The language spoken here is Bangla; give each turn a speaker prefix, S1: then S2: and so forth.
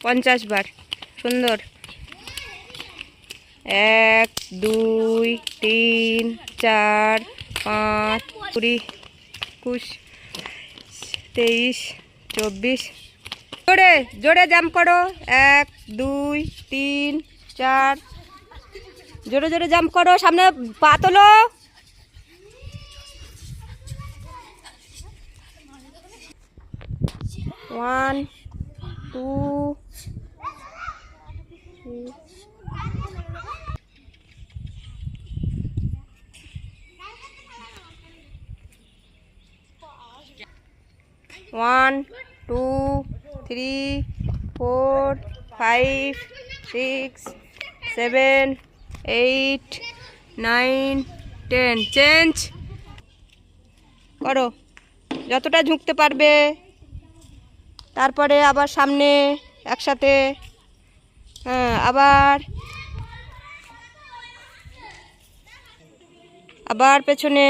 S1: 50 বার। সুন্দর। 1 2 3 4 5 20 21 23 24। জোরে জোরে জাম্প করো। 1 2 3 4। জোরে জোরে জাম্প করো। সামনে পা তোলো। 1 2 3 1 2 3 4 5 6 7 8 9 10। চেঞ্জ করো যতটা ঝুঁকতে পারবে। তারপরে আবার সামনে একসাথে। হ্যাঁ, আবার পেছনে।